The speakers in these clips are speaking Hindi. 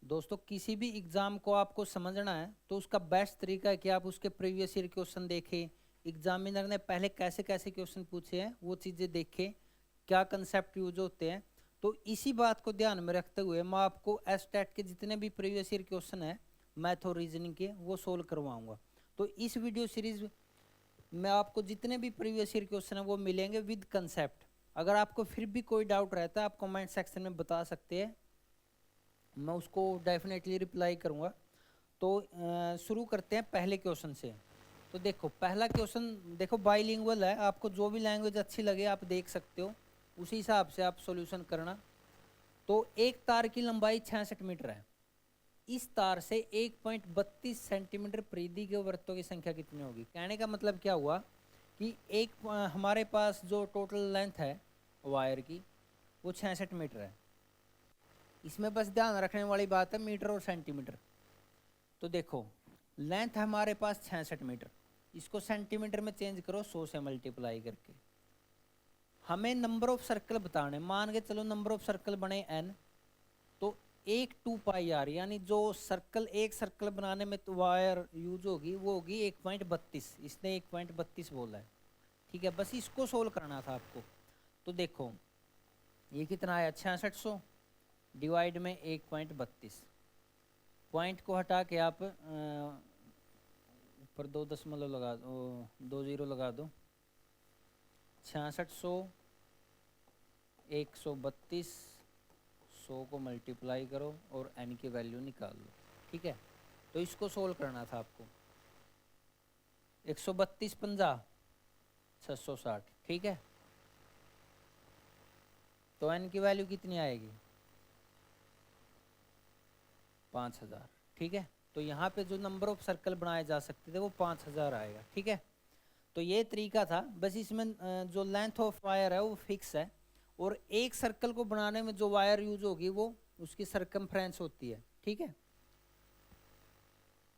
दोस्तों किसी भी एग्जाम को आपको समझना है तो उसका बेस्ट तरीका है कि आप उसके प्रीवियस ईयर क्वेश्चन देखें। एग्जामिनर ने पहले कैसे कैसे क्वेश्चन पूछे हैं वो चीज़ें देखें, क्या कंसेप्ट यूज होते हैं। तो इसी बात को ध्यान में रखते हुए मैं आपको एसटेट के जितने भी प्रीवियस ईयर क्वेश्चन हैं मैथ और रीजनिंग के वो सोल्व करवाऊंगा। तो इस वीडियो सीरीज में आपको जितने भी प्रीवियस ईयर क्वेश्चन हैं वो मिलेंगे विद कंसेप्ट। अगर आपको फिर भी कोई डाउट रहता है आप कमेंट सेक्शन में बता सकते हैं, मैं उसको डेफिनेटली रिप्लाई करूँगा। तो शुरू करते हैं पहले क्वेश्चन से। तो देखो पहला क्वेश्चन, देखो बाइलिंगुअल है, आपको जो भी लैंग्वेज अच्छी लगे आप देख सकते हो, उसी हिसाब से आप सॉल्यूशन करना। तो एक तार की लंबाई 66 मीटर है, इस तार से 1.32 सेंटीमीटर परिधि के वृत्तों की संख्या कितनी होगी। कहने का मतलब क्या हुआ कि हमारे पास जो टोटल लेंथ है वायर की वो 66 मीटर है। इसमें बस ध्यान रखने वाली बात है मीटर और सेंटीमीटर। तो देखो लेंथ है हमारे पास 66 मीटर, इसको सेंटीमीटर में चेंज करो 100 से मल्टीप्लाई करके। हमें नंबर ऑफ सर्कल बताने, मान के चलो नंबर ऑफ सर्कल बने n, तो 1/2πr यानी जो सर्कल एक सर्कल बनाने में तो वायर यूज होगी वो होगी 1.32, इसने 1.32 बोला है। ठीक है, बस इसको सोल्व करना था आपको। तो देखो ये कितना आया 6600 डिवाइड में 1.32, पॉइंट को हटा के आप ऊपर 2 दशमलव लगा दो, 2 जीरो लगा दो। 6600 132 100 को मल्टीप्लाई करो और n की वैल्यू निकाल लो। ठीक है, तो इसको सोल्व करना था आपको। 132 50 660, ठीक है, तो n की वैल्यू कितनी आएगी 5000। ठीक है, तो यहाँ पे जो नंबर ऑफ सर्कल बनाए जा सकते थे वो 5000 आएगा। ठीक है, तो ये तरीका था। बस इसमें जो लेंथ ऑफ वायर है वो फिक्स है, और एक सर्कल को बनाने में जो वायर यूज होगी वो उसकी सरकमफ्रेंस होती है। ठीक है,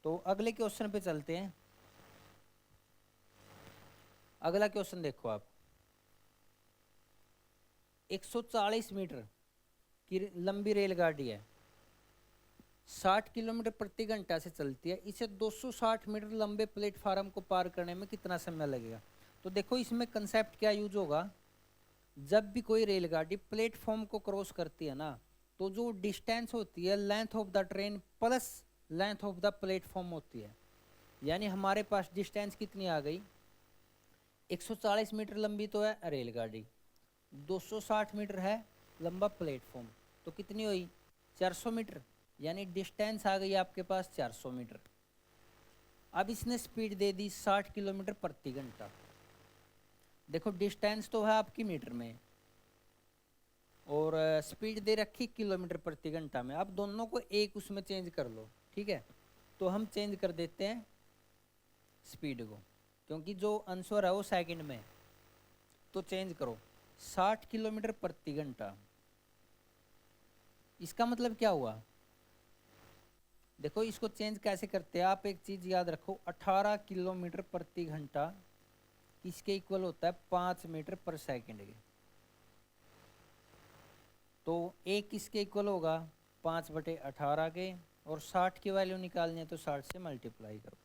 तो अगले क्वेश्चन पे चलते हैं। अगला क्वेश्चन देखो आप, 140 मीटर की लंबी रेलगाड़ी है, 60 किलोमीटर प्रति घंटा से चलती है, इसे 260 मीटर लंबे प्लेटफार्म को पार करने में कितना समय लगेगा। तो देखो इसमें कंसेप्ट क्या यूज होगा, जब भी कोई रेलगाड़ी प्लेटफॉर्म को क्रॉस करती है ना, तो जो डिस्टेंस होती है length of the train plus length of the platform होती है। यानी हमारे पास डिस्टेंस कितनी आ गई, 140 मीटर लंबी तो है रेलगाड़ी, 260 मीटर है लंबा प्लेटफॉर्म, तो कितनी हुई 400 मीटर, यानी डिस्टेंस आ गई आपके पास 400 मीटर। अब इसने स्पीड दे दी 60 किलोमीटर प्रति घंटा। देखो डिस्टेंस तो है आपकी मीटर में और स्पीड दे रखी किलोमीटर प्रति घंटा में। अब दोनों को एक उसमें चेंज कर लो। ठीक है, तो हम चेंज कर देते हैं स्पीड को, क्योंकि जो आंसर है वो सेकंड में, तो चेंज करो 60 किलोमीटर प्रति घंटा। इसका मतलब क्या हुआ, देखो इसको चेंज कैसे करते हैं आप, एक चीज याद रखो, 18 किलोमीटर प्रति घंटा किसके इक्वल होता है 5 मीटर पर सेकंड के। तो एक किसके इक्वल होगा 5/18 के, और 60 की वैल्यू निकालनी है तो 60 से मल्टीप्लाई करो,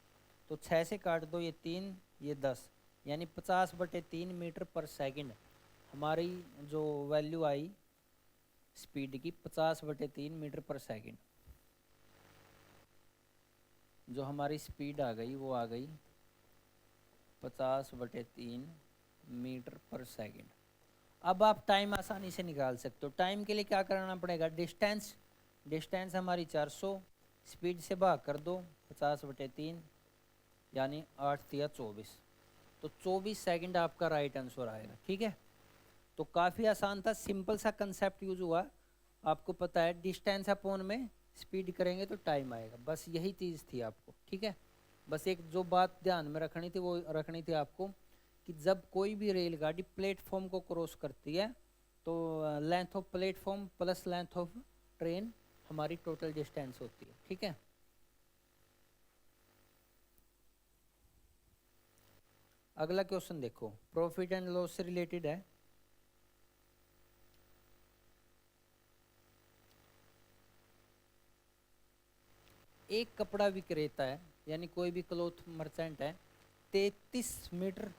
तो 6 से काट दो, ये 3 ये 10, यानी 50/3 मीटर पर सेकंड हमारी जो वैल्यू आई स्पीड की, 50/3 मीटर पर सेकंड जो हमारी स्पीड आ गई वो आ गई 50/3 मीटर पर सेकंड। अब आप टाइम आसानी से निकाल सकते हो। टाइम के लिए क्या करना पड़ेगा, डिस्टेंस, डिस्टेंस हमारी 400, स्पीड से भाग कर दो 50/3, यानी 8 या 24, तो 24 सेकंड आपका राइट आंसर आएगा। ठीक है, तो काफ़ी आसान था, सिंपल सा कंसेप्ट यूज हुआ। आपको पता है डिस्टेंस अपॉन में स्पीड करेंगे तो टाइम आएगा, बस यही चीज़ थी आपको। ठीक है, बस एक जो बात ध्यान में रखनी थी वो रखनी थी आपको कि जब कोई भी रेलगाड़ी प्लेटफॉर्म को क्रॉस करती है तो length of platform plus length of train हमारी टोटल डिस्टेंस होती है। ठीक है, अगला क्वेश्चन देखो, प्रॉफिट एंड लॉस से रिलेटेड है। एक कपड़ा विक्रेता है यानी कोई भी क्लोथ मर्चेंट है 33 मीटर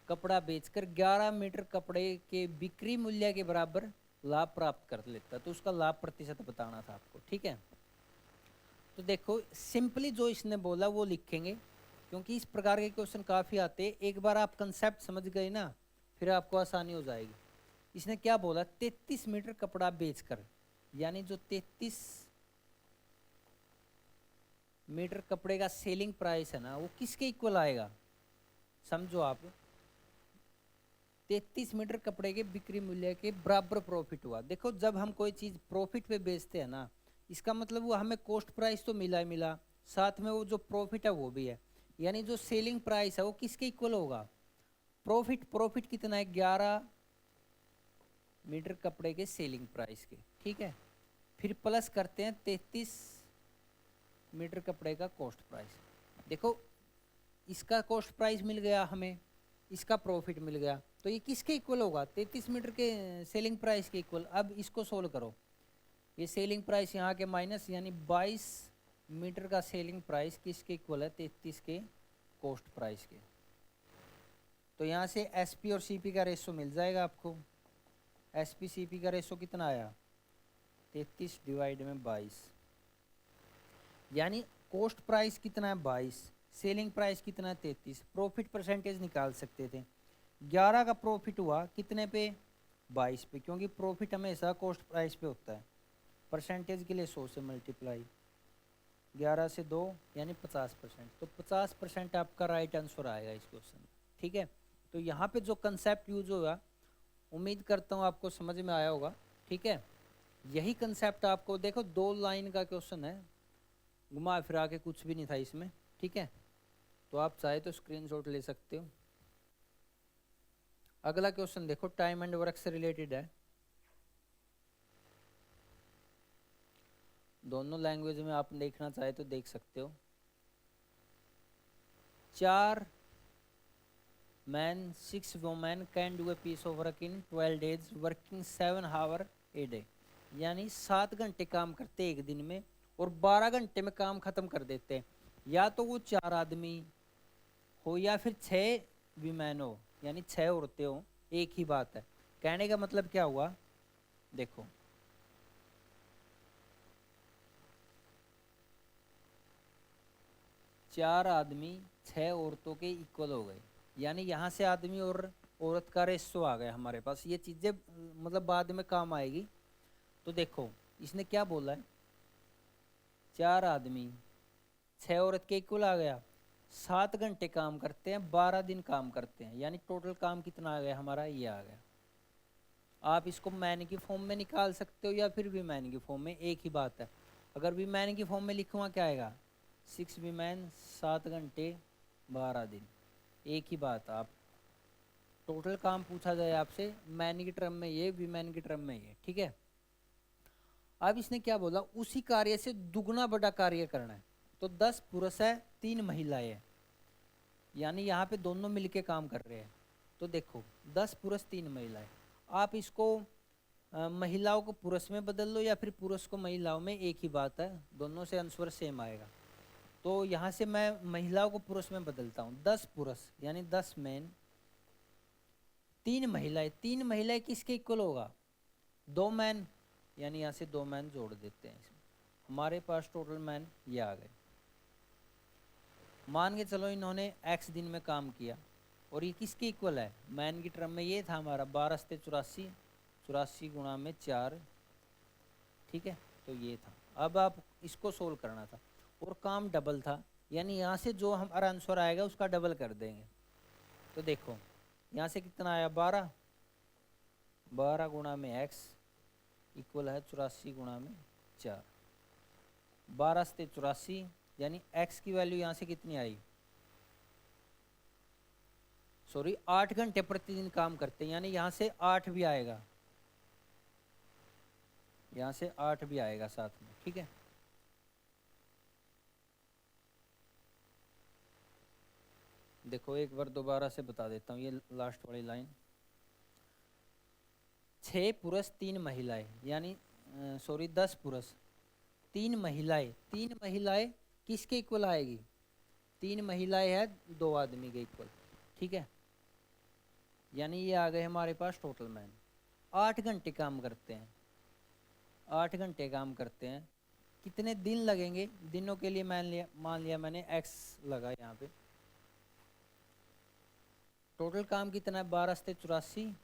कपड़ा बेचकर 11 मीटर कपड़े के बिक्री मूल्य के बराबर लाभ प्राप्त कर लेता है। तो उसका लाभ प्रतिशत बताना था आपको, ठीक है। तो देखो सिंपली जो इसने बोला वो लिखेंगे, क्योंकि इस प्रकार के क्वेश्चन काफ़ी आते हैं। एक बार आप कंसेप्ट समझ गए ना, फिर आपको आसानी हो जाएगी। इसने क्या बोला, 33 मीटर कपड़ा बेचकर, यानी जो 33 मीटर कपड़े का सेलिंग प्राइस है ना, वो किसके इक्वल आएगा, समझो आप। 33 मीटर कपड़े के बिक्री मूल्य के बराबर प्रॉफिट हुआ। देखो जब हम कोई चीज़ प्रॉफिट पे बेचते हैं ना, इसका मतलब वो हमें कॉस्ट प्राइस तो मिला ही मिला, साथ में वो जो प्रॉफिट है वो भी है। यानी जो सेलिंग प्राइस है वो किसके इक्वल होगा, प्रॉफिट कितना है, 11 मीटर कपड़े के सेलिंग प्राइस के, ठीक है। फिर प्लस करते हैं 33 मीटर कपड़े का कॉस्ट प्राइस। देखो इसका कॉस्ट प्राइस मिल गया हमें, इसका प्रॉफिट मिल गया, तो ये किसके इक्वल होगा, 33 मीटर के सेलिंग प्राइस के इक्वल। अब इसको सोल्व करो, ये सेलिंग प्राइस यहाँ के माइनस, यानी 22 मीटर का सेलिंग प्राइस किसके इक्वल है, 33 के कॉस्ट प्राइस के। तो यहाँ से एसपी और सीपी का रेशो मिल जाएगा आपको। एसपी सीपी का रेशो कितना आया, 33 डिवाइड में 22, यानी कॉस्ट प्राइस कितना है 22, सेलिंग प्राइस कितना है 33। प्रॉफिट परसेंटेज निकाल सकते थे, 11 का प्रॉफिट हुआ कितने पे, 22 पे, क्योंकि प्रॉफिट हमेशा कॉस्ट प्राइस पे होता है। परसेंटेज के लिए 100 से मल्टीप्लाई, 11 से 2 यानी 50%। तो 50% आपका राइट आंसर आएगा इस क्वेश्चन, ठीक है। तो यहाँ पे जो कंसेप्ट यूज होगा, उम्मीद करता हूँ आपको समझ में आया होगा, ठीक है। यही कंसेप्ट आपको, देखो 2 लाइन का क्वेश्चन है, घुमा फिरा के कुछ भी नहीं था इसमें, ठीक है। तो आप चाहे तो स्क्रीनशॉट ले सकते हो। अगला क्वेश्चन देखो, टाइम एंड वर्क से रिलेटेड है, दोनों लैंग्वेज में आप देखना चाहे तो देख सकते हो। 4 men 6 women can do a piece of work in 12 days working 7 hours a day, यानी 7 घंटे काम करते एक दिन में और 12 घंटे में काम खत्म कर देते हैं। या तो वो 4 आदमी हो या फिर 6 विमेन हो, यानी 6 औरतें हो, एक ही बात है। कहने का मतलब क्या हुआ, देखो 4 आदमी 6 औरतों के इक्वल हो गए, यानी यहाँ से आदमी और औरत का रेशो आ गया हमारे पास। ये चीज़ें मतलब बाद में काम आएगी। तो देखो इसने क्या बोला है, 4 आदमी 6 औरत के इक्वल आ गया, 7 घंटे काम करते हैं, 12 दिन काम करते हैं, यानी टोटल काम कितना आ गया हमारा, ये आ गया। आप इसको मैन की फॉर्म में निकाल सकते हो या फिर वीमैन की फॉर्म में, एक ही बात है। अगर वीमैन की फॉर्म में लिखूँगा क्या आएगा, 6 वीमैन 7 घंटे 12 दिन, एक ही बात। आप टोटल काम पूछा जाए आपसे, मैन की टर्म में ये, वीमेन की टर्म में ये, ठीक है। अब इसने क्या बोला, उसी कार्य से दुगना बड़ा कार्य करना है। तो 10 पुरुष है 3 महिलाएं है, यानी यहाँ पे दोनों मिलके काम कर रहे हैं। तो देखो 10 पुरुष 3 महिलाएं, आप इसको महिलाओं को पुरुष में बदल लो या फिर पुरुष को महिलाओं में, एक ही बात है, दोनों से आंसर सेम आएगा। तो यहाँ से मैं महिलाओं को पुरुष में बदलता हूँ, 10 पुरुष यानी 10 मैन, 3 महिलाएं, 3 महिलाएं किसके इक्वल होगा, 2 मैन, यानी यहाँ से 2 मैन जोड़ देते हैं इसमें, हमारे पास टोटल मैन ये आ गए। मान के चलो इन्होंने x दिन में काम किया और ये किसके इक्वल है, मैन की टर्म में ये था हमारा 12 से 84, 84 गुणा में 4, ठीक है। तो ये था। अब आप इसको सोल्व करना था और काम डबल था, यानी यहाँ से जो हमारा आंसर आएगा उसका डबल कर देंगे। तो देखो यहाँ से कितना आया, 12, 12 गुणा में x इक्वल है 84 गुणा में 4, 12 से 84, यानी x की वैल्यू यहाँ से कितनी आई, सॉरी 8 घंटे प्रतिदिन काम करते हैं, यानी यहाँ से 8 भी आएगा, यहाँ से 8 भी आएगा साथ में, ठीक है। देखो एक बार दोबारा से बता देता हूँ, ये लास्ट वाली लाइन, 6 पुरुष 3 महिलाएं, यानी सॉरी 10 पुरुष 3 महिलाएं, 3 महिलाएं किसके इक्वल आएगी? 3 महिलाएं है 2 आदमी के इक्वल, ठीक है। यानी ये आ गए हमारे पास टोटल मैन। 8 घंटे काम करते हैं, 8 घंटे काम करते हैं। कितने दिन लगेंगे? दिनों के लिए मान लिया मैंने x लगा यहाँ पे। टोटल काम कितना है? 12 से 84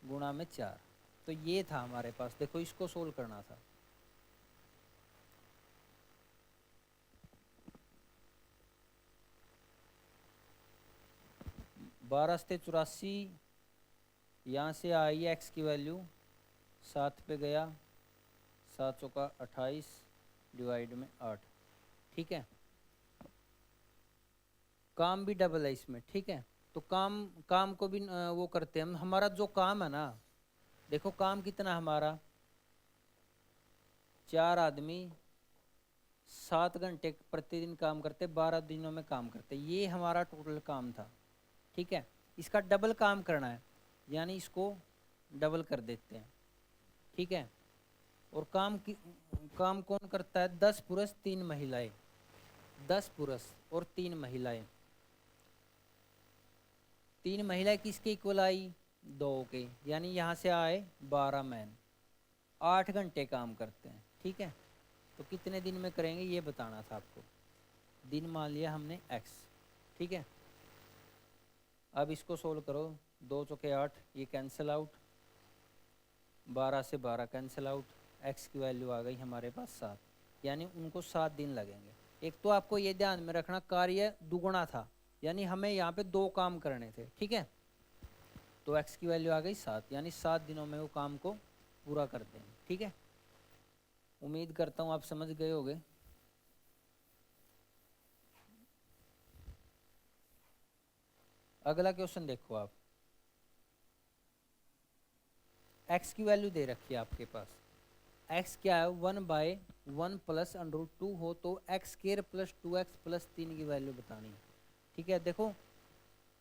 गुणा में 4। तो ये था हमारे पास। देखो इसको सोल्व करना था। बारह से 84, यहाँ से आई x की वैल्यू 7 पे गया, 7 चौका 28 डिवाइड में 8, ठीक है। काम भी डबल है इसमें, ठीक है। तो काम को भी वो करते हैं हम। हमारा जो काम है ना, देखो काम कितना हमारा, 4 आदमी 7 घंटे प्रतिदिन काम करते, 12 दिनों में काम करते। ये हमारा टोटल काम था, ठीक है। इसका डबल काम करना है, यानी इसको डबल कर देते हैं, ठीक है। और काम कौन करता है? 10 पुरुष 3 महिलाएं, 10 पुरुष और 3 महिलाएं। 3 महिलाएं किसके इक्वल आई? 2 के, यानी यहाँ से आए 12 मैन। 8 घंटे काम करते हैं, ठीक है। तो कितने दिन में करेंगे ये बताना था आपको। दिन मान लिया हमने x, ठीक है। अब इसको सोल्व करो। 2 चौके 8, ये कैंसिल आउट, 12 से 12 कैंसिल आउट, x की वैल्यू आ गई हमारे पास 7, यानी उनको 7 दिन लगेंगे। एक तो आपको ये ध्यान में रखना, कार्य दुगुना था, यानी हमें यहाँ पे 2 काम करने थे, ठीक है। तो x की वैल्यू आ गई 7, यानी 7 दिनों में वो काम को पूरा कर देंगे, ठीक है। उम्मीद करता हूँ आप समझ गए होंगे। अगला क्वेश्चन देखो आप। x की वैल्यू दे रखी है आपके पास। x क्या है? 1/1 प्लस √2 हो तो x square plus 2x plus 3 की वैल्यू बतानी है, ठीक है। देखो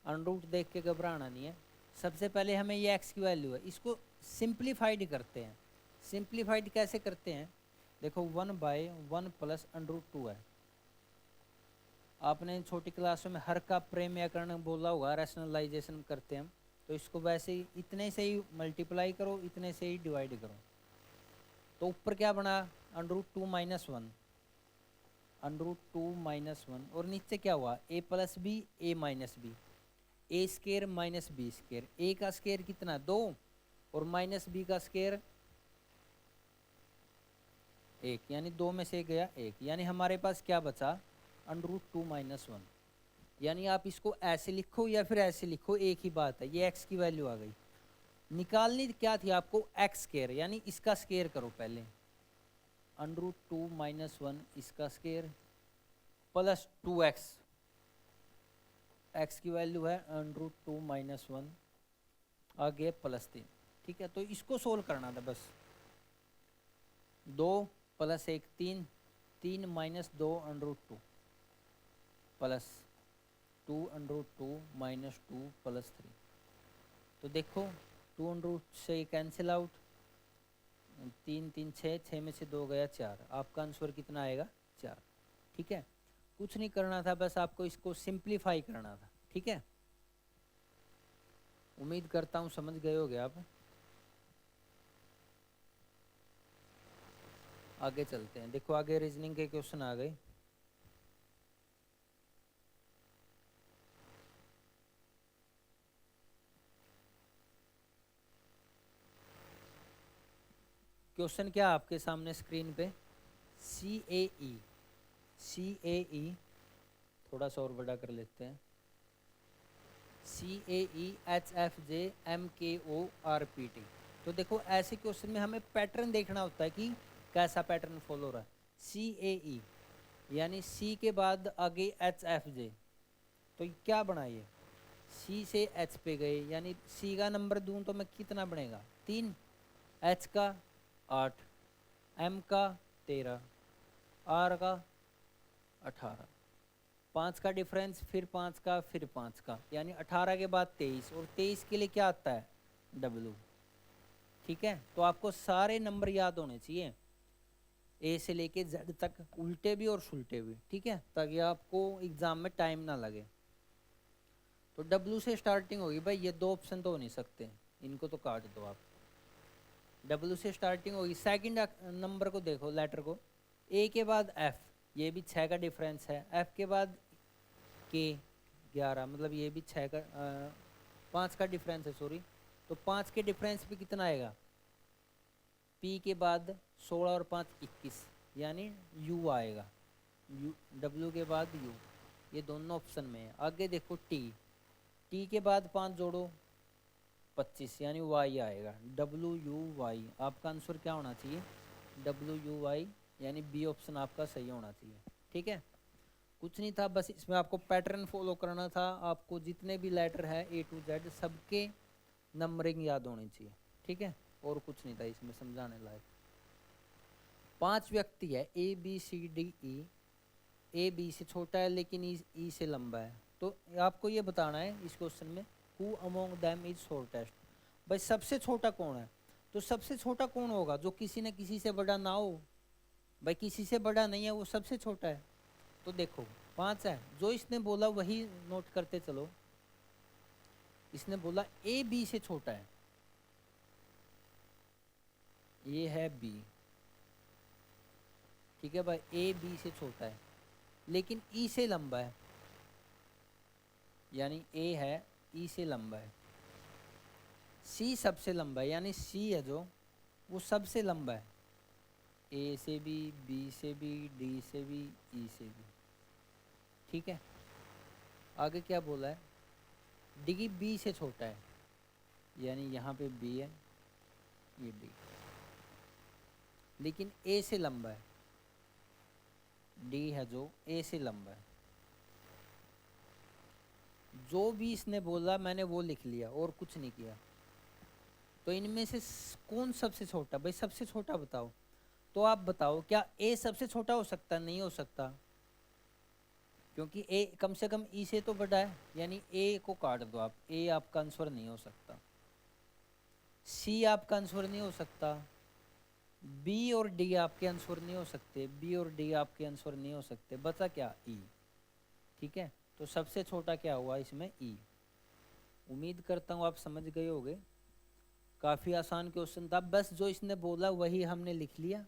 √ देख के घबराना नहीं है। सबसे पहले हमें ये x की वैल्यू है, इसको सिंप्लीफाइड करते हैं। सिंप्लीफाइड कैसे करते हैं? देखो 1/1 प्लस √2 है। आपने छोटी क्लासों में हर का प्रेम्यकरण बोला होगा, रैशनलाइजेशन करते हैं हम। तो इसको वैसे ही इतने से ही मल्टीप्लाई करो, इतने से ही डिवाइड करो। तो ऊपर क्या बना? √2 माइनस 1, √2 माइनस 1। और नीचे क्या हुआ? a plus B, A minus B, A square minus B square. A का स्केयर कितना? 2, और माइनस बी का स्केयर 1, यानी 2 में से गया 1, यानी हमारे पास क्या बचा? √2 माइनस 1। यानी आप इसको ऐसे लिखो या फिर ऐसे लिखो, एक ही बात है। ये x की वैल्यू आ गई। निकालनी क्या थी आपको? x स्केयर, यानी इसका स्केयर करो पहले। √2 माइनस 1 इसका स्केयर प्लस 2x, x की वैल्यू है √2 माइनस 1, आगे प्लस 3, ठीक है। तो इसको सोल्व करना था बस। 2 plus 1 3, 3 minus 2 √2 plus 2 √2 minus 2 plus 3। तो देखो 2 √ से कैंसिल आउट, 3 3 6, 6 में से 2 गया 4। आपका आंसर कितना आएगा? 4, ठीक है। कुछ नहीं करना था, बस आपको इसको सिंप्लीफाई करना था, ठीक है। उम्मीद करता हूँ समझ गए होगे आप। आगे चलते हैं। देखो आगे रीजनिंग के क्वेश्चन आ गए। क्वेश्चन क्या आपके सामने स्क्रीन पे? CAE थोड़ा सा और बड़ा कर लेते हैं। CAE HFJ MKO RPT। तो देखो ऐसे क्वेश्चन में हमें पैटर्न देखना होता है कि कैसा पैटर्न फॉलो हो रहा है। CAE यानी C के बाद आगे HFJ, तो क्या बनाइए? C से H पे गए, यानी C का नंबर दूं तो मैं कितना बनेगा? 3, H का 8, M का 13, R का 18, 5 का डिफरेंस, फिर 5 का, फिर 5 का, यानी 18 के बाद 23, और 23 के लिए क्या आता है? W, ठीक है। तो आपको सारे नंबर याद होने चाहिए। ए से लेके जेड तक, उल्टे भी और सुलटे भी, ठीक है, ताकि आपको एग्जाम में टाइम ना लगे। तो डब्ल्यू से स्टार्टिंग होगी भाई, ये दो ऑप्शन तो हो नहीं सकते, इनको तो काट दो आप। डब्ल्यू से स्टार्टिंग होगी। सेकंड नंबर को देखो, लेटर को, ए के बाद एफ, ये भी 6 का डिफरेंस है। एफ के बाद के 11, मतलब ये भी 6 का 5 का डिफरेंस है, सॉरी। तो 5 के डिफरेंस पे कितना आएगा, पी के बाद 16 और 5 21, यानी यू आएगा। यू, डब्ल्यू के बाद यू, ये दोनों ऑप्शन में है। आगे देखो टी, टी के बाद 5 जोड़ो 25, यानी वाई आएगा, डब्ल्यू यू वाई। आपका आंसर क्या होना चाहिए, डब्ल्यू यू वाई, यानी बी ऑप्शन आपका सही होना चाहिए। ठीक है, कुछ नहीं था, बस इसमें आपको पैटर्न फॉलो करना था। आपको जितने भी लेटर है ए टू जेड सबके नंबरिंग याद होनी चाहिए। ठीक है, और कुछ नहीं था इसमें समझाने लायक। 5 व्यक्ति है, A B C D E. A B से छोटा है लेकिन ई से लंबा है। तो आपको ये बताना है इस क्वेश्चन में, who among them is shortest. भाई सबसे छोटा कौन है, तो सबसे छोटा कौन होगा, जो किसी न किसी से बड़ा ना हो। भाई किसी से बड़ा नहीं है, वो सबसे छोटा है। तो देखो 5 है, जो इसने बोला वही नोट करते चलो। इसने बोला ए बी से छोटा है, ये है बी, ठीक है भाई, ए बी से छोटा है लेकिन ई से लंबा है, यानी ए है ई से लंबा है। सी सबसे लंबा है, यानी सी है जो, वो सबसे लंबा है, ए से भी, बी से भी, डी से भी, ई से भी। ठीक है, आगे क्या बोला है, डी बी से छोटा है, यानी यहाँ पे बी है, ये डी, लेकिन ए से लंबा है। डी है जो ए से लंबा है। जो भी इसने बोला मैंने वो लिख लिया और कुछ नहीं किया। तो इनमें से कौन सबसे छोटा, भाई सबसे छोटा बताओ। तो आप बताओ, क्या ए सबसे छोटा हो सकता, नहीं हो सकता, क्योंकि ए कम से कम ई से तो बड़ा है, यानी ए को काट दो आप, ए आपका आंसर नहीं हो सकता। सी आपका आंसर नहीं हो सकता, बी और डी आपके आंसर नहीं हो सकते, बी और डी आपके आंसर नहीं हो सकते, बचा क्या, ई। ठीक है, तो सबसे छोटा क्या हुआ इसमें, ई। उम्मीद करता हूँ आप समझ गए होंगे, काफ़ी आसान क्वेश्चन था, बस जो इसने बोला वही हमने लिख लिया।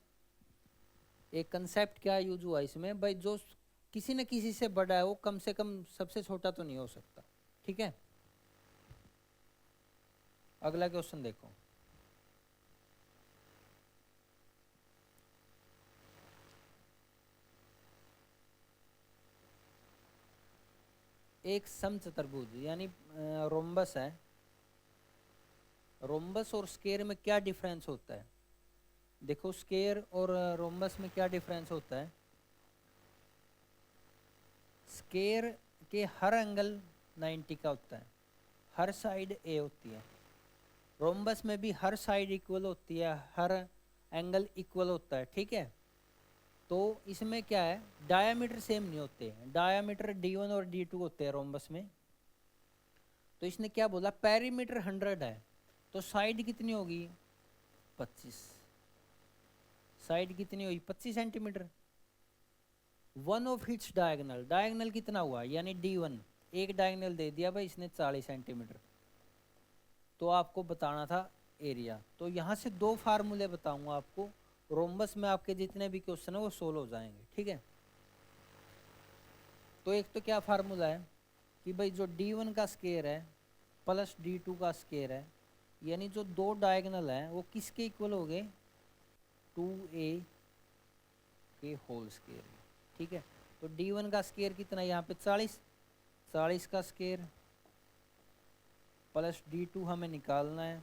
एक कंसेप्ट क्या यूज हुआ इसमें, भाई जो किसी न किसी से बड़ा है वो कम से कम सबसे छोटा तो नहीं हो सकता। ठीक है, अगला क्वेश्चन देखो। एक समचतुर्भुज यानी रोम्बस है। रोम्बस और स्क्वायर में क्या डिफरेंस होता है, देखो स्क्वायर और रोम्बस में क्या डिफरेंस होता है। स्क्वायर के हर एंगल 90 का होता है, हर साइड ए होती है। रोम्बस में भी हर साइड इक्वल होती है, हर एंगल इक्वल होता है। ठीक है, तो इसमें क्या है, डायामीटर सेम नहीं होते, डायामीटर D1 और D2 होते हैं रोम्बस में। तो इसने क्या बोला, पेरीमीटर 100 है, तो साइड कितनी होगी 25, साइड कितनी होगी 25 centimetre. One of its diagonal, diagonal कितना हुआ, यानी D1, एक डायगनल दे दिया भाई इसने 40 सेंटीमीटर। तो आपको बताना था एरिया। तो यहाँ से 2 फार्मूले बताऊंगा आपको, रोम्बस में आपके जितने भी क्वेश्चन है वो सोल्व हो जाएंगे। ठीक है, तो एक तो क्या फार्मूला है कि भाई जो D1 का स्क्वायर है प्लस D2 का स्क्वायर है, यानी जो 2 डायगोनल है वो किसके इक्वल हो गए, 2a के होल स्क्वायर। ठीक है, तो D1 का स्क्वायर कितना है यहाँ पे 40, 40 का स्क्वायर प्लस D2 हमें निकालना है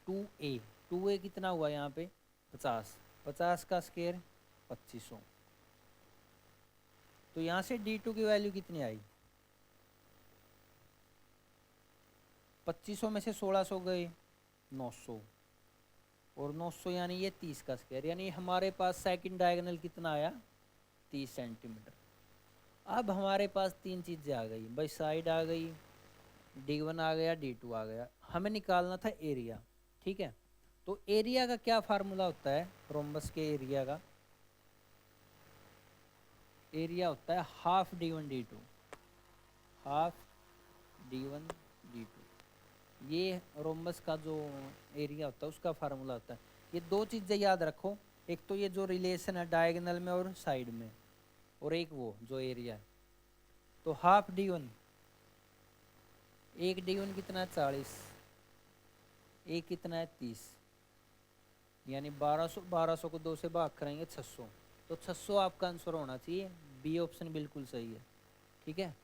2a, 2a कितना हुआ यहाँ पे 50, 50 का स्क्वायर 2500। तो यहाँ से D2 की वैल्यू कितनी आई, 2500 में से 1600 गए 900, और 900 यानी ये 30 का स्क्वायर, यानी हमारे पास सेकंड डायगोनल कितना आया 30 सेंटीमीटर। अब हमारे पास 3 चीज़ें आ गई भाई, साइड आ गई, D1 आ गया, D2 आ गया, हमें निकालना था एरिया। ठीक है, तो तो एरिया का क्या फार्मूला होता है रोम्बस के एरिया का? एरिया होता है half d1 d2, half d1 d2। ये रोम्बस का जो एरिया होता है उसका फार्मूला होता है। ये दो चीज़ें याद रखो, एक तो ये जो रिलेशन है डायगोनल में और साइड में, और एक वो जो एरिया है। तो हाफ d1, एक d1 कितना है 40, एक कितना है 30, यानी 1200, 1200 को 2 से भाग करेंगे 600, तो 600 आपका आंसर होना चाहिए। बी ऑप्शन बिल्कुल सही है। ठीक है,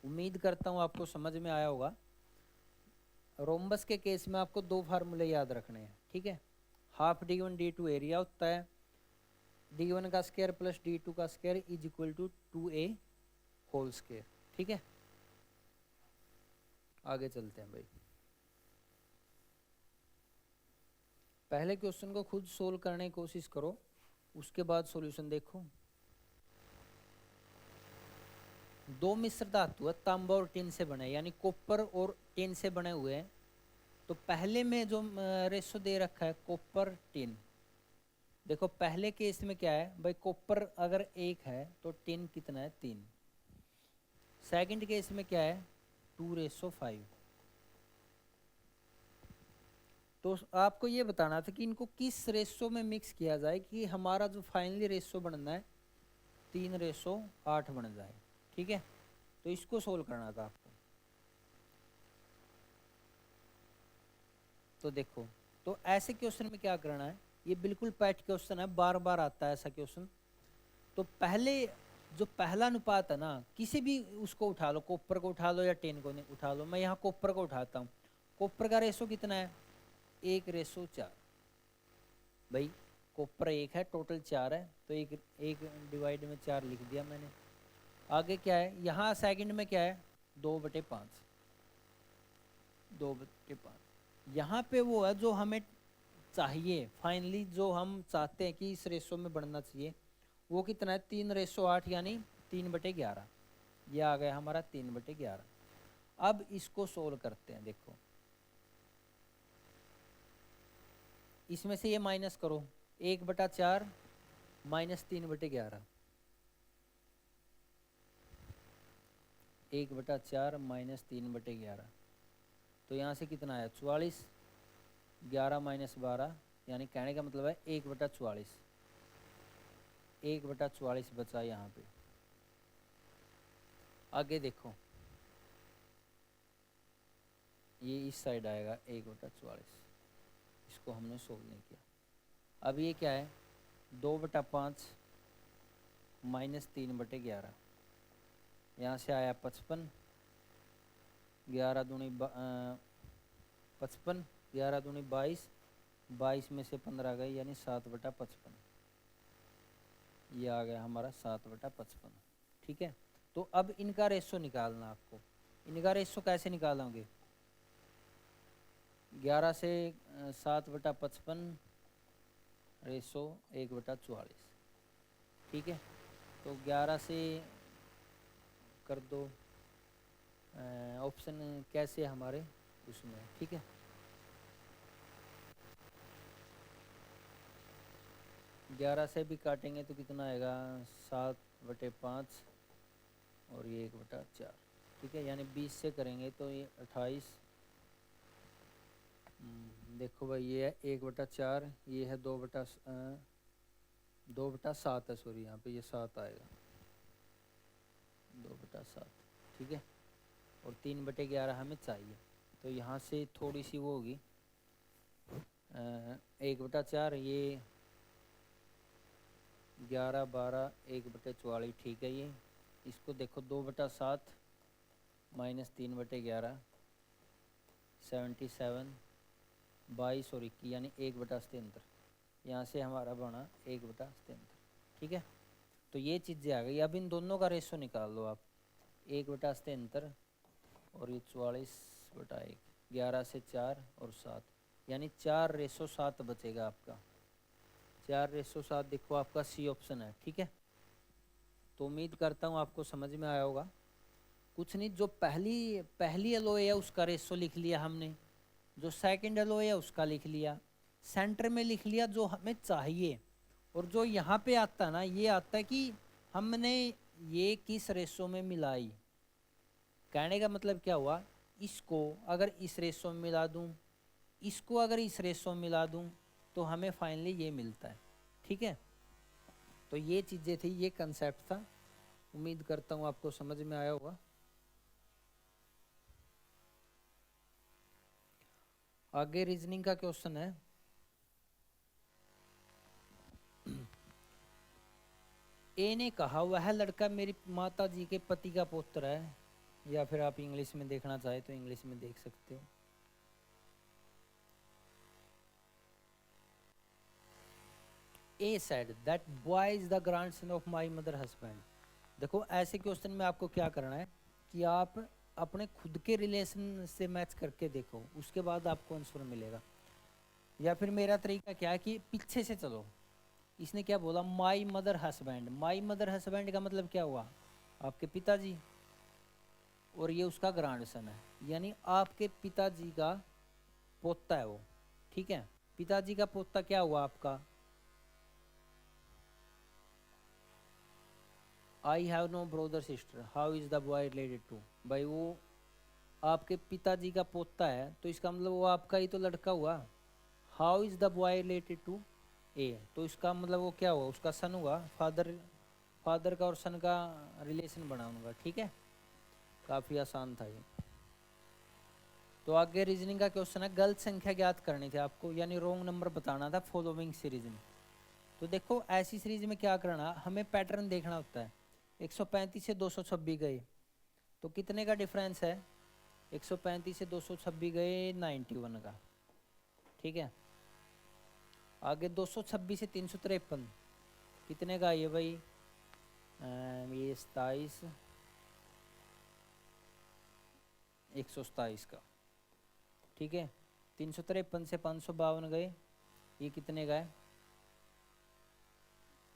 उम्मीद करता हूँ आपको समझ में आया होगा। रोम्बस के केस में आपको दो फार्मूले याद रखने हैं। ठीक है, हाफ d1 d2 एरिया होता है, d1 का स्क्वायर प्लस d2 का square is equal to 2a whole square. ठीक है, आगे चलते हैं भाई। पहले क्वेश्चन को खुद सोल्व करने की कोशिश करो, उसके बाद सॉल्यूशन देखो। दो मिश्र धातु है, तांबा और टिन से बने, यानी कॉपर और टिन से बने हुए हैं। तो पहले में जो रेशो दे रखा है कॉपर टिन, देखो पहले केस में क्या है भाई, कॉपर अगर 1 है तो टिन कितना है 3। सेकंड केस में क्या है 2:5। तो आपको ये बताना था कि इनको किस रेशो में मिक्स किया जाए कि हमारा जो फाइनली रेशो बनना है 3:8 बन जाए। ठीक है, तो इसको सोल्व करना था आपको। तो देखो, तो ऐसे क्वेश्चन में क्या करना है, ये बिल्कुल पैट क्वेश्चन है, बार बार आता है ऐसा क्वेश्चन। तो पहले जो पहला अनुपात है ना, किसी भी उसको उठा लो, कॉपर को उठा लो या टिन को उठा लो। मैं यहाँ कॉपर को उठाता हूँ। कॉपर का रेशो कितना है 1:4। भाई कॉपर 1 है, टोटल 4 है, तो एक डिवाइड में 4 लिख दिया मैंने। आगे क्या है, यहाँ सेकंड में क्या है 2/5, 2/5। यहाँ पे वो है जो हमें चाहिए फाइनली, जो हम चाहते हैं कि इस रेशो में बढ़ना चाहिए, वो कितना है 3:8, यानी 3/11। ये आ गया हमारा 3/11। अब इसको सोल्व करते हैं। देखो इसमें से ये माइनस करो, 1/4 माइनस 3/11, 1/4 माइनस 3/11। तो यहाँ से कितना आया 44, 11 माइनस 12, यानी कहने का मतलब है 1/44, 1/44 बचा यहाँ पे। आगे देखो, ये इस साइड आएगा 1/44, इसको हमने सोल्व नहीं किया। अब ये क्या है 2/5 माइनस 3/11, यहाँ से आया 55, 11 दूनी 55, 11 दूनी 22, 22 में से 15 गए, यानी 7/55। ये आ गया हमारा 7/55। ठीक है, तो अब इनका रेशो निकालना आपको। इनका रेशो कैसे निकालोगे, 11 से 7/55 रेशो 1/44। ठीक है, तो 11 से कर दो, ऑप्शन कैसे हमारे उसमें। ठीक है, 11 से भी काटेंगे तो कितना आएगा 7/5 और ये 1/4। ठीक है, यानी 20 से करेंगे तो ये 28। देखो भाई ये है 1/4, ये है 2/7 है, सॉरी यहाँ पे ये 7 आएगा 2/7। ठीक है, और 3/11 हमें चाहिए, तो यहाँ से थोड़ी सी वो होगी 1/4, ये 11, 12, 1/44। ठीक है, ये इसको देखो 2/7 माइनस 3/11, 77, 22 और 21, यानी 1/77। यहाँ से हमारा बना 1/77। ठीक है, तो ये चीज़ें आ गई। अब इन दोनों का रेशो निकाल लो आप, 1/77 और ये 44/1, 11 से 4 और 7, यानी 4:7 बचेगा आपका, 4:7। देखो आपका सी ऑप्शन है। ठीक है, तो उम्मीद करता हूँ आपको समझ में आया होगा। कुछ नहीं, जो पहली एलओए है उसका रेशो लिख लिया हमने, जो सेकंड एलओए है उसका लिख लिया, सेंटर में लिख लिया जो हमें चाहिए। और जो यहाँ पे आता है ना, ये आता है कि हमने ये किस रेशो में मिलाई। कहने का मतलब क्या हुआ, इसको अगर इस रेशो में मिला दूं, इसको अगर इस रेशो में मिला दूं, तो हमें फाइनली ये मिलता है। ठीक है, तो ये चीज़ें थी, ये कंसेप्ट था। उम्मीद करता हूँ आपको समझ में आया होगा। आगे रीजनिंग का क्वेश्चन है। ए ने कहा वह लड़का मेरी माता जी के पति का पुत्र है, या फिर आप इंग्लिश में देखना चाहे तो इंग्लिश में देख सकते हो। A said that boy is the grandson of my mother husband. देखो ऐसे क्वेश्चन में आपको क्या करना है कि आप अपने खुद के रिलेशन से मैच करके देखो, उसके बाद आपको आंसर मिलेगा। या फिर मेरा तरीका क्या है कि पीछे से चलो। इसने क्या बोला, माई मदर हस्बैंड। माई मदर हस्बैंड का मतलब क्या हुआ, आपके पिताजी, और ये उसका ग्रैंडसन है, यानी आपके पिताजी का पोता है वो। ठीक है, पिताजी का पोता क्या हुआ आपका, I have no brother sister, how is the boy related to. भाई वो आपके पिताजी का पोता है, तो इसका मतलब वो आपका ही तो लड़का हुआ। How is the boy related to A, तो इसका मतलब वो क्या हुआ, उसका सन हुआ। फादर का और सन का रिलेशन बना उनका। ठीक है, काफ़ी आसान था ये। तो आगे रीजनिंग का क्वेश्चन है, गलत संख्या ज्ञात करनी थी आपको, यानी रॉन्ग नंबर बताना था फॉलोइंग सीरीज में। तो देखो ऐसी सीरीज में क्या करना, हमें पैटर्न देखना होता है। 135 से 226 गए तो कितने का डिफरेंस है, 135 से 226 गए 91 का। ठीक है, आगे 226 से 353 कितने का ये भाई, ये 27 127 का। ठीक है, 353 से 552 गए, ये कितने का है,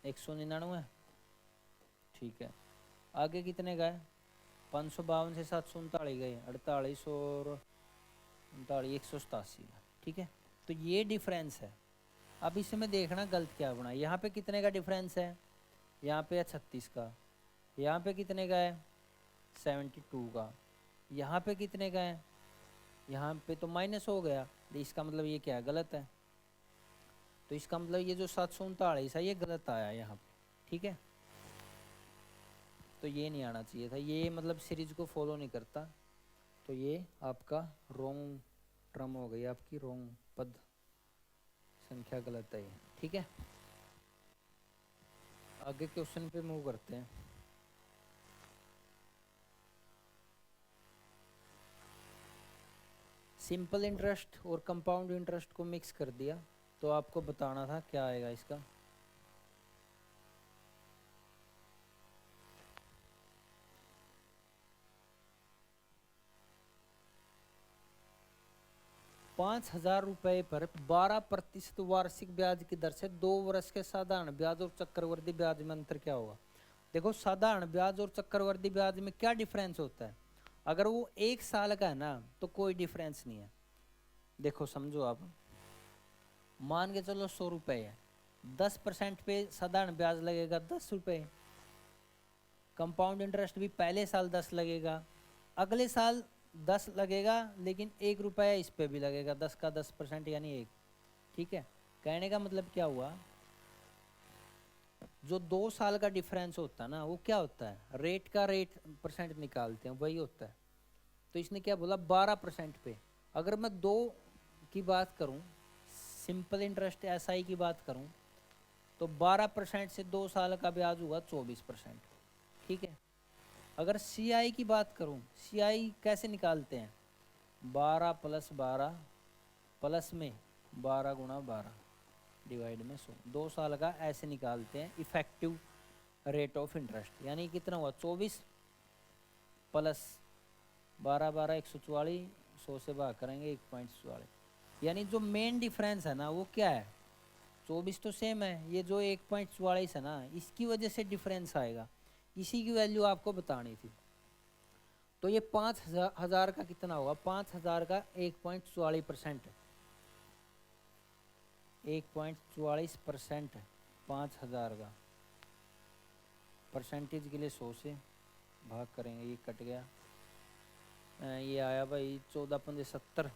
199। ठीक है, आगे कितने का है, 552 से 739 गए 48 और 39 187 का। ठीक है, तो ये डिफरेंस है। अब इसमें देखना गलत क्या बना, यहाँ पे कितने का डिफरेंस है, यहाँ पे है 36 का, यहाँ पे कितने का है 72 का, यहाँ पे कितने का है, यहाँ पे तो माइनस हो गया, तो इसका मतलब ये क्या है, गलत है। तो इसका मतलब ये जो 739 है ये गलत आया यहाँ पे। ठीक है, तो ये नहीं आना चाहिए था, ये मतलब सीरीज को फॉलो नहीं करता, तो ये आपका रोंग टर्म हो गई, आपकी रोंग पद संख्या गलत है ये। ठीक है, आगे क्वेश्चन पे मूव करते हैं। सिंपल इंटरेस्ट और कंपाउंड इंटरेस्ट को मिक्स कर दिया, तो आपको बताना था क्या आएगा इसका। ₹5000 पर 12% वार्षिक ब्याज की दर से 2 वर्ष के साधारण ब्याज और चक्रवर्ती ब्याज में अंतर क्या होगा। देखो साधारण ब्याज और चक्रवर्ती ब्याज में क्या डिफरेंस होता है, अगर वो 1 साल का है ना तो कोई डिफरेंस नहीं है। देखो समझो आप, मान के चलो 100 रुपये है, 10% पे साधारण ब्याज लगेगा 10 रुपये, कंपाउंड इंटरेस्ट भी पहले साल 10 लगेगा, अगले साल 10 लगेगा, लेकिन 1 रुपया इस पे भी लगेगा, 10 का 10% यानी 1। ठीक है, कहने का मतलब क्या हुआ, जो 2 साल का डिफरेंस होता है ना वो क्या होता है, रेट परसेंट निकालते हैं वही होता है। तो इसने क्या बोला 12% पे, अगर मैं 2 की बात करूं, सिंपल इंटरेस्ट एसआई की बात करूं, तो 12% से 2 साल का ब्याज हुआ 24%। ठीक है, अगर सीआई की बात करूं, सीआई कैसे निकालते हैं, 12 + 12 प्लस में 12 × 12 डिवाइड में 100, 2 साल का ऐसे निकालते हैं इफेक्टिव रेट ऑफ इंटरेस्ट, यानी कितना हुआ 24 प्लस 12 12 144, 100 से भाग करेंगे 1.44, यानी जो मेन डिफरेंस है ना वो क्या है, 24 तो सेम है, ये जो 1.44 है ना इसकी वजह से डिफरेंस आएगा, इसी की वैल्यू आपको बतानी थी। तो ये 5,000 का कितना होगा, 5,000 का 1.44%, 1.44%, 5,000 का परसेंटेज के लिए 100 से भाग करेंगे, ये कट गया, ये आया भाई 14 पंजे 70,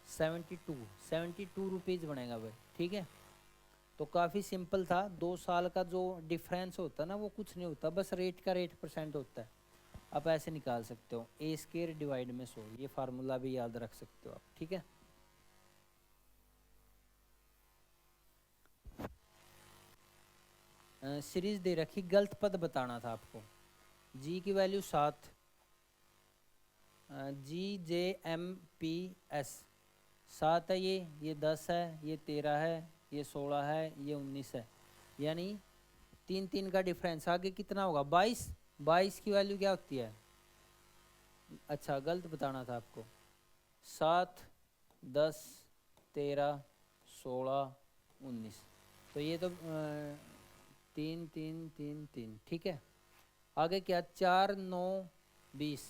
72 रुपीज़ बनेगा भाई। ठीक है, तो काफ़ी सिंपल था। 2 साल का जो डिफरेंस होता है ना वो कुछ नहीं होता, बस रेट का रेट परसेंट होता है। आप ऐसे निकाल सकते हो, ए स्केयर डिवाइड में 100, ये फार्मूला भी याद रख सकते हो आप। ठीक है, सीरीज दे रखी, गलत पद बताना था आपको। जी की वैल्यू 7, जी जे एम पी एस 7 है, ये 10 है, ये 13 है, ये 16 है, ये 19 है, यानी 3 का डिफरेंस। आगे कितना होगा, 22, 22 की वैल्यू क्या होती है, अच्छा गलत बताना था आपको, 7, 10, 13, 16, 19, तो ये तो 3 3 3 3। ठीक है, आगे क्या, 4 9 20,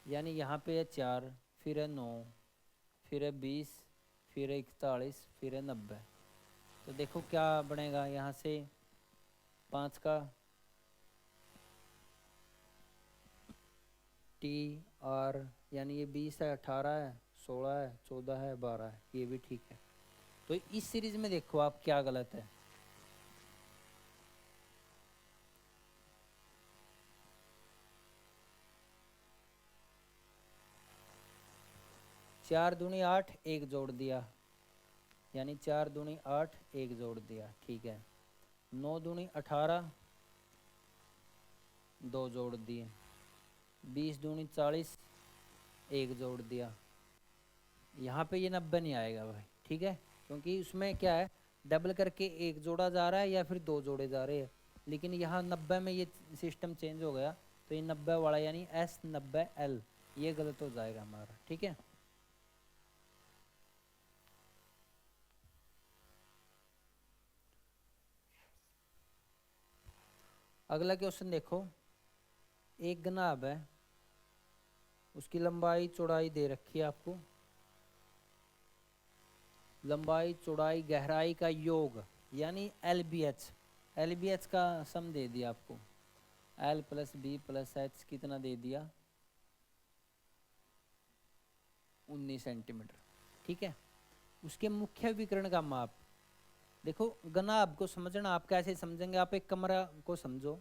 यानी यहाँ पे है 4, फिर है 9, फिर है 20, फिर है 41, फिर है 90। तो देखो क्या बनेगा यहाँ से, 5 का टी आर, यानी ये 20 है, 18 है, 16 है, 14 है, 12 है, ये भी ठीक है। तो इस सीरीज में देखो आप क्या गलत है, चार दूनी 8, एक जोड़ दिया, यानी 4 दूनी 8, एक जोड़ दिया। ठीक है, 9 दूनी 18, 2 जोड़ दिए, 20 दूनी 40, एक जोड़ दिया। यहाँ पे ये 90 नहीं आएगा भाई। ठीक है, क्योंकि उसमें क्या है, डबल करके एक जोड़ा जा रहा है या फिर 2 जोड़े जा रहे हैं, लेकिन यहाँ 90 में ये सिस्टम चेंज हो गया, तो ये 90 वाला यानी S90L ये गलत हो जाएगा हमारा। ठीक है, अगला क्वेश्चन देखो, एक गनाब है, उसकी लंबाई चौड़ाई दे रखी है आपको, लंबाई चौड़ाई गहराई का योग, यानी LBH का सम दे दिया आपको, L plus B plus H कितना दे दिया, 19 सेंटीमीटर। ठीक है, उसके मुख्य विकर्ण का माप देखो, गनाब को समझना आप कैसे समझेंगे, आप एक कमरा को समझो,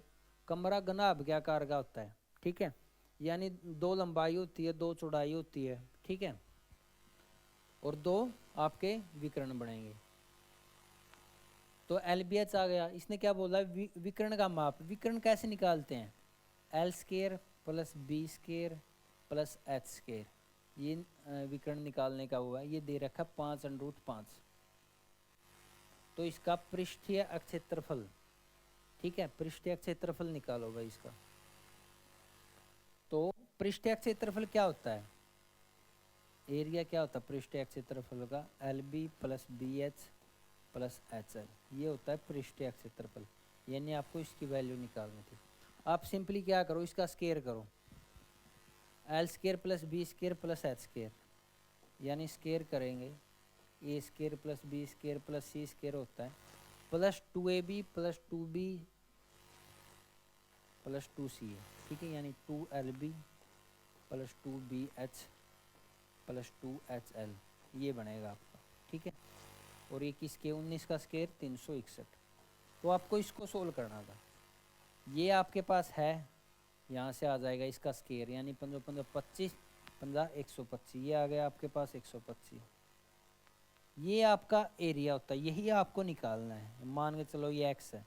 कमरा गनाब के आकार का होता है। ठीक है, यानी 2 लंबाई होती है, 2 चौड़ाई होती है। ठीक है, और 2 आपके विकर्ण बनेंगे, तो LBH आ गया। इसने क्या बोला, विकर्ण का माप, विकर्ण कैसे निकालते हैं, L square plus B square plus H square, ये विकर्ण निकालने का हुआ है, ये दे रखा 5√5। तो इसका पृष्ठीय क्षेत्रफल, ठीक है, पृष्ठीय क्षेत्रफल निकालो भाई इसका। तो पृष्ठीय क्षेत्रफल क्या होता है, एरिया क्या होता है पृष्ठीय क्षेत्रफल का, LB plus BH plus HL, ये होता है पृष्ठीय क्षेत्रफल, यानी आपको इसकी वैल्यू निकालनी थी। आप सिंपली क्या करो, इसका स्केयर करो, L square plus B square plus H square, यानी स्केयर करेंगे, A square plus B square plus C square होता है plus 2AB plus 2B plus 2C है। ठीक है, यानी 2LB plus 2BH plus 2HL, ये बनेगा आपका। ठीक है, और ये किसके, 19 का स्केयर 361। तो आपको इसको सोल्व करना था, ये आपके पास है, यहाँ से आ जाएगा इसका स्केयर, यानी 15 15 25, 15 125, ये आ गया आपके पास 125। ये आपका एरिया होता है, यही आपको निकालना है। मान के चलो ये x है,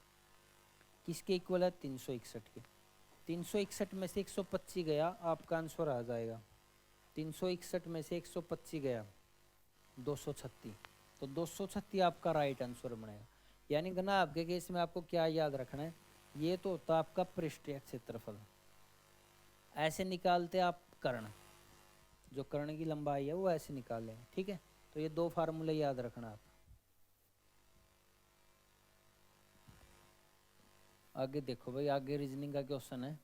किसके इक्वल है, 361 के। 361 में से 125 गया, आपका आंसर आ जाएगा, 361 में से 125 गया 236, तो 236 आपका राइट आंसर बनेगा। यानी कि ना आपके केस में आपको क्या याद रखना है, ये तो होता है आपका पृष्ठीय क्षेत्रफल। ऐसे निकालते आप कर्ण, जो कर्ण की लंबाई है वो ऐसे निकालें। ठीक है, तो ये 2 फार्मूले याद रखना आप। आगे देखो भाई, आगे रीजनिंग का क्वेश्चन है,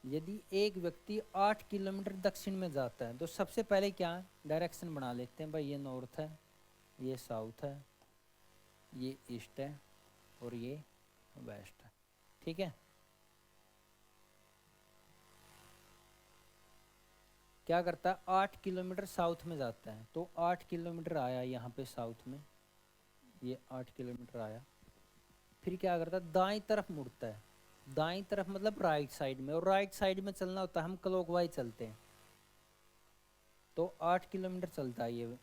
यदि एक व्यक्ति 8 किलोमीटर दक्षिण में जाता है तो सबसे पहले क्या डायरेक्शन बना लेते हैं भाई, ये नॉर्थ है, ये साउथ है, ये ईस्ट है और ये वेस्ट है। ठीक है, क्या करता है 8 किलोमीटर साउथ में जाता है, तो 8 किलोमीटर आया यहाँ पे साउथ में, ये 8 किलोमीटर आया, फिर क्या करता है दाईं तरफ मुड़ता है, दाईं तरफ मतलब राइट साइड में, और राइट साइड में चलना होता है, हम क्लॉकवाइज चलते हैं, तो 8 किलोमीटर चलता है ये,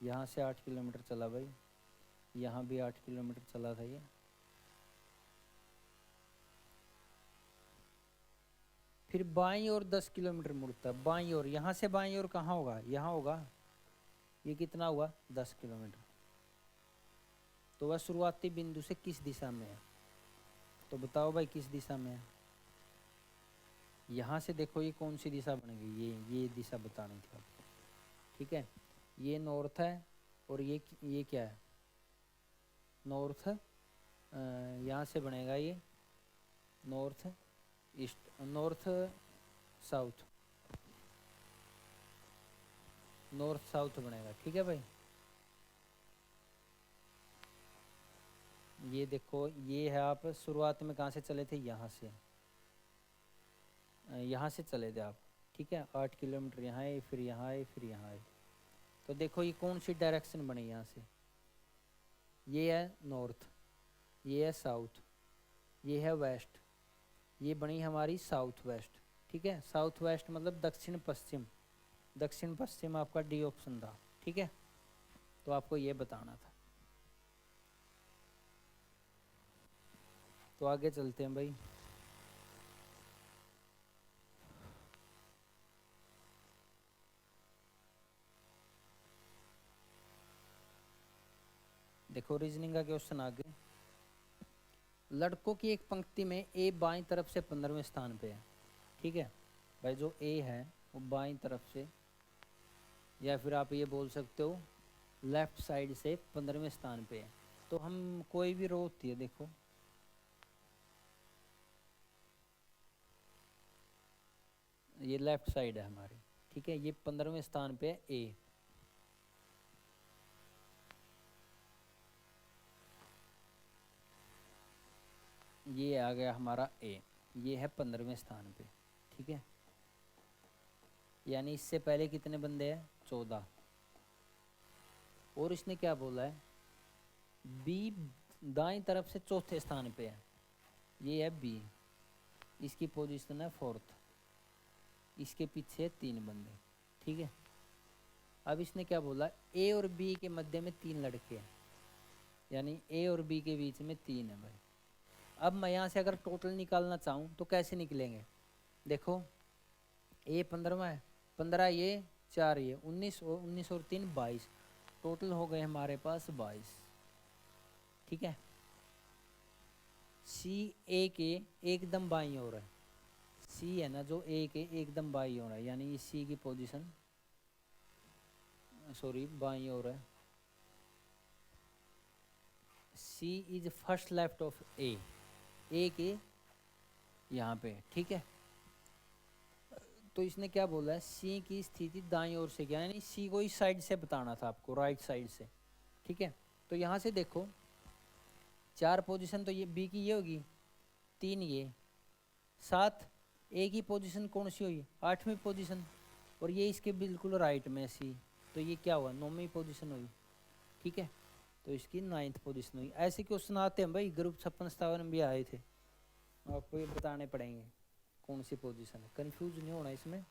यहाँ से 8 किलोमीटर चला भाई, यहाँ भी 8 किलोमीटर चला था ये, फिर बाईं ओर 10 किलोमीटर मुड़ता है, बाईं ओर, यहाँ से बाईं ओर कहाँ होगा, यहाँ होगा, ये कितना हुआ 10 किलोमीटर। तो वह शुरुआती बिंदु से किस दिशा में है, तो बताओ भाई किस दिशा में है। यहाँ से देखो ये कौन सी दिशा बनेगी, ये दिशा बतानी थी आपको। ठीक है, ये नॉर्थ है और ये क्या है नॉर्थ, यहाँ से बनेगा ये north east, north south, north south बनेगा। ठीक है भाई, ये देखो ये है, आप शुरुआत में कहाँ से चले थे, यहाँ से, यहाँ से चले थे आप। ठीक है, 8 किलोमीटर यहाँ है, फिर यहाँ आए, फिर यहाँ आए, तो देखो ये कौन सी डायरेक्शन बनी यहाँ से, ये है नॉर्थ, ये है साउथ, ये है वेस्ट, ये बनी हमारी साउथ वेस्ट। ठीक है, साउथ वेस्ट मतलब दक्षिण पश्चिम, दक्षिण पश्चिम आपका डी ऑप्शन था। ठीक है, तो आपको ये बताना था। तो आगे चलते हैं भाई, देखो रीजनिंग का क्वेश्चन आगे, लड़कों की एक पंक्ति में ए बाईं तरफ से 15वें स्थान पे है। ठीक है भाई, जो ए है वो बाईं तरफ से, या फिर आप ये बोल सकते हो लेफ्ट साइड से 15वें स्थान पे है। तो हम कोई भी रो होती है, देखो ये लेफ्ट साइड है हमारी। ठीक है, ये 15वें स्थान पे है ए, ये आ गया हमारा ए, ये है 15वें स्थान पे। ठीक है, यानी इससे पहले कितने बंदे हैं 14, और इसने क्या बोला है बी दाईं तरफ से चौथे स्थान पे है, ये है बी, इसकी पोजीशन है 4th, इसके पीछे 3 बंदे। ठीक है, अब इसने क्या बोला ए और बी के मध्य में 3 लड़के हैं, यानी ए और बी के बीच में 3 है भाई। अब मैं यहाँ से अगर टोटल निकालना चाहूँ तो कैसे निकलेंगे, देखो ए 15वां है, 15 ये 4 ये 19, और 19 और 3 22, टोटल हो गए हमारे पास 22। ठीक है, सी ए के एकदम बाईं ओर है, सी है ना जो ए के एकदम बाईं ओर है, यानी सी की पोजीशन सॉरी बाईं ओर है, सी इज फर्स्ट लेफ्ट ऑफ ए, ए के यहाँ पे। ठीक है, तो इसने क्या बोला है सी की स्थिति दाईं ओर से, क्या यानी सी को इस साइड से बताना था आपको, राइट साइड से। ठीक है, तो यहाँ से देखो 4 पोजीशन तो ये बी की ये होगी, 3 ये 7, ए की पोजीशन कौन सी हुई 8वीं पोजीशन, और ये इसके बिल्कुल राइट में सी, तो ये क्या हुआ 9वीं पोजीशन हुई। ठीक है, तो इसकी 9th पोजीशन हुई। ऐसे क्वेश्चन आते हैं भाई, ग्रुप 56-57 में भी आए थे, आपको ये बताने पड़ेंगे कौन सी पोजीशन है, कंफ्यूज नहीं होना इसमें।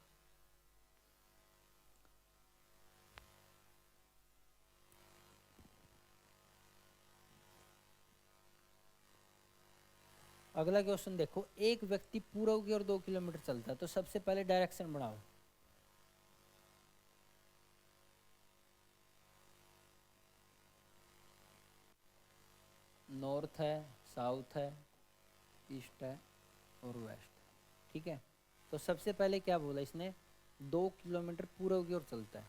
अगला क्वेश्चन देखो, एक व्यक्ति पूर्व की ओर 2 किलोमीटर चलता है, तो सबसे पहले डायरेक्शन बनाओ। नॉर्थ है, साउथ है, ईस्ट है और वेस्ट। ठीक है, तो सबसे पहले क्या बोला इसने 2 किलोमीटर पूर्व की ओर चलता है,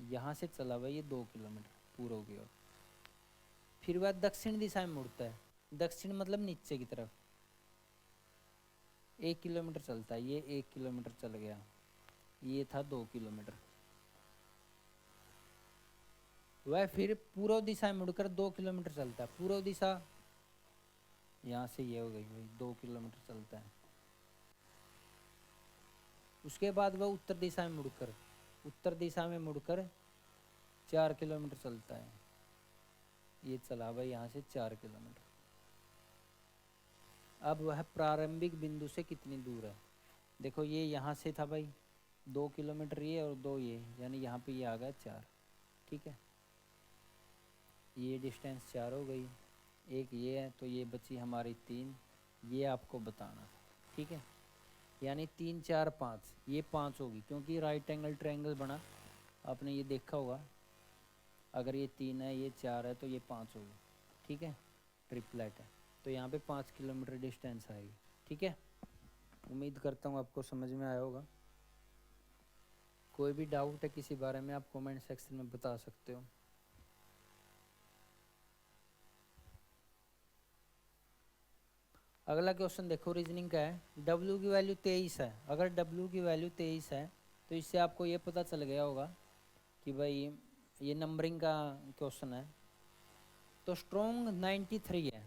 यहाँ से चला हुआ ये 2 किलोमीटर पूर्व की ओर, फिर वह दक्षिण दिशा में मुड़ता है, दक्षिण मतलब नीचे की तरफ, 1 किलोमीटर चलता है, ये 1 किलोमीटर चल गया, ये था 2 किलोमीटर। वह फिर पूर्व दिशा में मुड़कर 2 किलोमीटर चलता है, पूर्व दिशा यहाँ से ये हो गई भाई 2 किलोमीटर चलता है। उसके बाद वह उत्तर दिशा में मुड़कर 4 किलोमीटर चलता है, ये चला भाई यहाँ से 4 किलोमीटर। अब वह प्रारंभिक बिंदु से कितनी दूर है, देखो ये यहाँ से था भाई 2 किलोमीटर ये और 2 ये, यानी यहाँ पे ये आ गया 4, ठीक है। ये डिस्टेंस 4 हो गई, एक ये है तो ये बची हमारी 3, ये आपको बताना था, ठीक है। यानी 3 4 5, ये 5 होगी क्योंकि राइट एंगल ट्रायंगल बना, आपने ये देखा होगा। अगर ये 3 है ये 4 है तो ये 5 होगी, ठीक है, ट्रिपलेट है। तो यहाँ पे 5 किलोमीटर डिस्टेंस आएगी, ठीक है। उम्मीद करता हूँ आपको समझ में आया होगा। कोई भी डाउट है किसी बारे में आप कमेंट सेक्शन में बता सकते हो। अगला क्वेश्चन देखो, रीजनिंग का है। W की वैल्यू 23 है। अगर W की वैल्यू 23 है तो इससे आपको ये पता चल गया होगा कि भाई ये नंबरिंग का क्वेश्चन है। तो स्ट्रॉन्ग 93 है,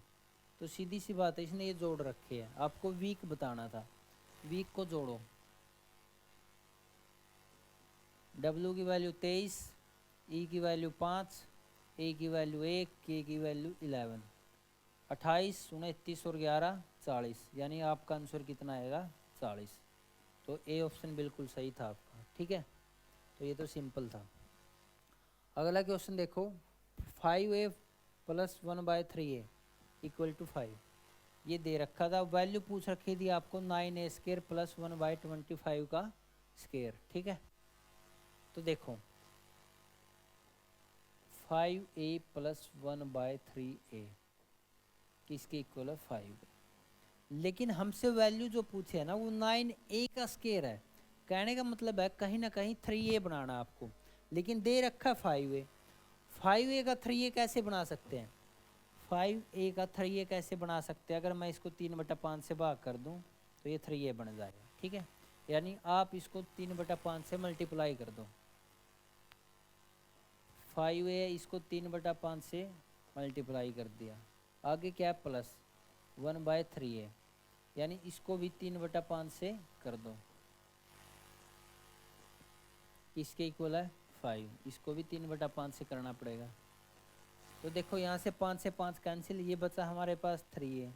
तो सीधी सी बात है इसने ये जोड़ रखे है। आपको वीक बताना था, वीक को जोड़ो। W की वैल्यू 23, E की वैल्यू 5, A की वैल्यू 1, K की वैल्यू 11, 28, 29 और 11 40, यानी आपका आंसर कितना आएगा 40। तो ए ऑप्शन बिल्कुल सही था आपका, ठीक है। तो ये तो सिंपल था। अगला क्वेश्चन देखो, 5a + 1/3a = 5, ये दे रखा था। वैल्यू पूछ रखी थी आपको 9a² + 1/25 का स्क्वायर, ठीक है। तो देखो 5a + 1/3a किसके इक्वल है 5, लेकिन हमसे वैल्यू जो पूछे है ना वो 9a का स्क्वायर है। कहने का मतलब है कहीं ना कहीं 3a बनाना आपको, लेकिन दे रखा 5a। 5a का 3a कैसे बना सकते हैं, 5a का 3a कैसे बना सकते हैं? अगर मैं इसको 3/5 से भाग कर दूं तो ये 3a बन जाएगा, ठीक है। यानी आप इसको 3/5 से मल्टीप्लाई कर दो। 5a इसको 3/5 से मल्टीप्लाई कर दिया, आगे क्या प्लस 1/3a, यानी इसको भी 3/5 से कर दो, किसके इक्वल है 5, इसको भी 3/5 से करना पड़ेगा। तो देखो यहाँ से 5 से 5 कैंसिल, ये बचा हमारे पास 3a,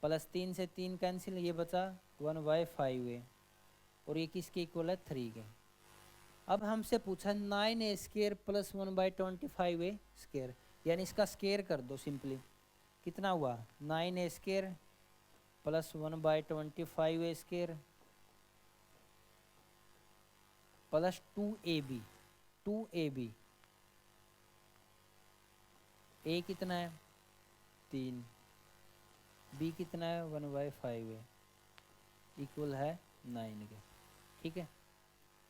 प्लस 3 से 3 कैंसिल, ये बचा 1/5a, और ये किसके इक्वल है 3 के। अब हमसे पूछा 9a² + 1/25a², यानी इसका स्क्वायर कर दो सिंपली। कितना हुआ 9a² + 1/25a² plus 2ab। a कितना है 3, b कितना है 1/5a, इक्वल है 9 के, ठीक है।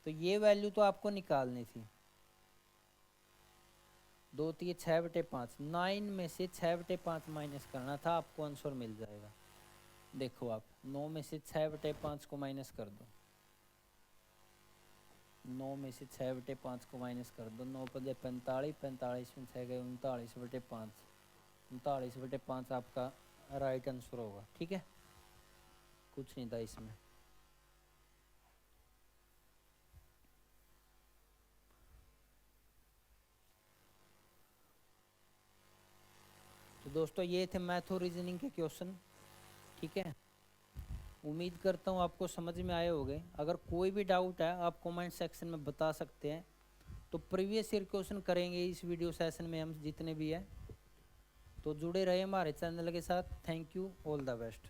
तो ये वैल्यू तो आपको निकालनी थी। 2 3 6/5, 9 में से 6/5 माइनस करना था, आपको आंसर मिल जाएगा। देखो आप 9 में से 6/5 को माइनस कर दो, 9 में से 6/5 को माइनस कर दो, 9 × 45, 45 में 6 गए 39/5, 39/5 आपका राइट आंसर होगा, ठीक है। कुछ नहीं था इसमें। तो दोस्तों ये थे मैथ और रीजनिंग के क्वेश्चन, ठीक है। उम्मीद करता हूँ आपको समझ में आए होंगे। अगर कोई भी डाउट है आप कमेंट सेक्शन में बता सकते हैं। तो प्रीवियस ईयर क्वेश्चन करेंगे इस वीडियो सेशन में हम जितने भी हैं। तो जुड़े रहे हमारे चैनल के साथ। Thank you, all the best.